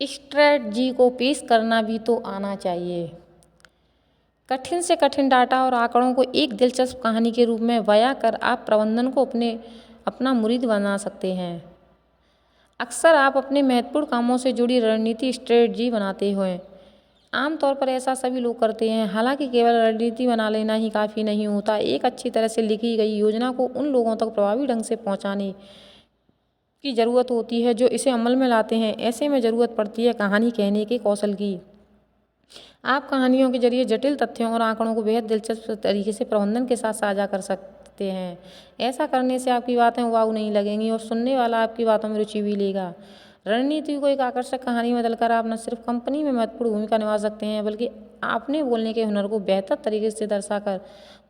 Strategy को पेश करना भी तो आना चाहिए। कठिन से कठिन डाटा और आंकड़ों को एक दिलचस्प कहानी के रूप में बयां कर आप प्रबंधन को अपना मुरीद बना सकते हैं। अक्सर आप अपने महत्वपूर्ण कामों से जुड़ी रणनीति स्ट्रेटजी बनाते हुए आमतौर पर ऐसा सभी लोग करते हैं। हालांकि केवल रणनीति बना लेना ही काफ़ी नहीं होता। एक अच्छी तरह से लिखी गई योजना को उन लोगों तक प्रभावी ढंग से पहुंचाने की ज़रूरत होती है जो इसे अमल में लाते हैं। ऐसे में ज़रूरत पड़ती है कहानी कहने के कौशल की। आप कहानियों के जरिए जटिल तथ्यों और आंकड़ों को बेहद दिलचस्प तरीके से प्रबंधन के साथ साझा कर सकते हैं। ऐसा करने से आपकी बातें उबाऊ नहीं लगेंगी और सुनने वाला आपकी बातों में रुचि भी लेगा। रणनीति को एक आकर्षक कहानी में बदलकर आप न सिर्फ कंपनी में महत्वपूर्ण भूमिका निभा सकते हैं बल्कि अपने बोलने के हुनर को बेहतर तरीके से दर्शाकर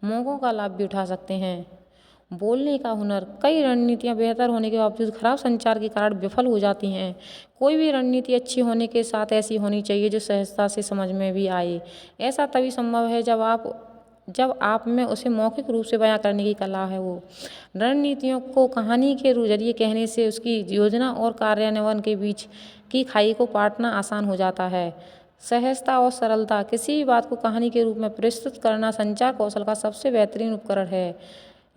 मौकों का लाभ भी उठा सकते हैं। बोलने का हुनर। कई रणनीतियाँ बेहतर होने के बावजूद खराब संचार के कारण विफल हो जाती हैं। कोई भी रणनीति अच्छी होने के साथ ऐसी होनी चाहिए जो सहजता से समझ में भी आए। ऐसा तभी संभव है जब आप में उसे मौखिक रूप से बयां करने की कला है। वो रणनीतियों को कहानी के जरिए कहने से उसकी योजना और कार्यान्वयन के बीच की खाई को पाटना आसान हो जाता है। सहजता और सरलता। किसी भी बात को कहानी के रूप में प्रस्तुत करना संचार कौशल का सबसे बेहतरीन उपकरण है।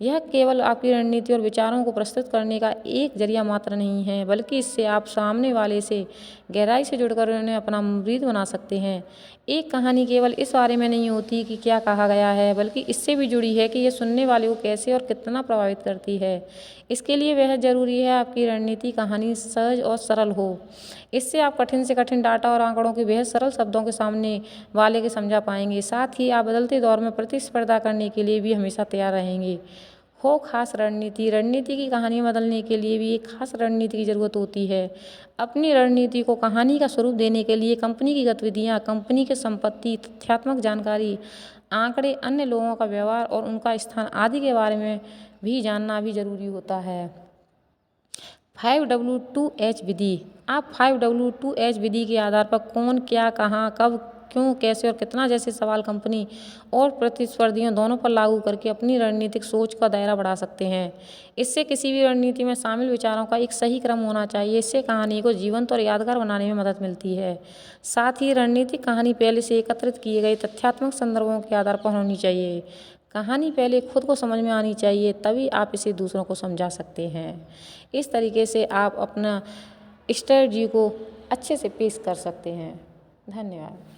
यह केवल आपकी रणनीति और विचारों को प्रस्तुत करने का एक जरिया मात्र नहीं है बल्कि इससे आप सामने वाले से गहराई से जुड़कर उन्हें अपना मुरीद बना सकते हैं। एक कहानी केवल इस बारे में नहीं होती कि क्या कहा गया है बल्कि इससे भी जुड़ी है कि यह सुनने वाले को कैसे और कितना प्रभावित करती है। इसके लिए बेहद ज़रूरी है आपकी रणनीति कहानी सहज और सरल हो। इससे आप कठिन से कठिन डाटा और आंकड़ों के बेहद सरल शब्दों के सामने वाले के समझा पाएंगे। साथ ही आप बदलते दौर में प्रतिस्पर्धा करने के लिए भी हमेशा तैयार रहेंगे। हो खास रणनीति की कहानी बदलने के लिए भी एक खास रणनीति की ज़रूरत होती है। अपनी रणनीति को कहानी का स्वरूप देने के लिए कंपनी की गतिविधियाँ, कंपनी की संपत्ति, तथ्यात्मक जानकारी, आंकड़े, अन्य लोगों का व्यवहार और उनका स्थान आदि के बारे में भी जानना भी जरूरी होता है। 5W2H विधि। आप 5W2H विधि के आधार पर कौन, क्या, कहाँ, कब, क्यों, कैसे और कितना जैसे सवाल कंपनी और प्रतिस्पर्धियों दोनों पर लागू करके अपनी रणनीतिक सोच का दायरा बढ़ा सकते हैं। इससे किसी भी रणनीति में शामिल विचारों का एक सही क्रम होना चाहिए। इससे कहानी को जीवंत और यादगार बनाने में मदद मिलती है। साथ ही रणनीतिक कहानी पहले से एकत्रित किए गए तथ्यात्मक संदर्भों के आधार पर होनी चाहिए। कहानी पहले खुद को समझ में आनी चाहिए, तभी आप इसे दूसरों को समझा सकते हैं। इस तरीके से आप अपना स्ट्रेटजी को अच्छे से पेश कर सकते हैं। धन्यवाद।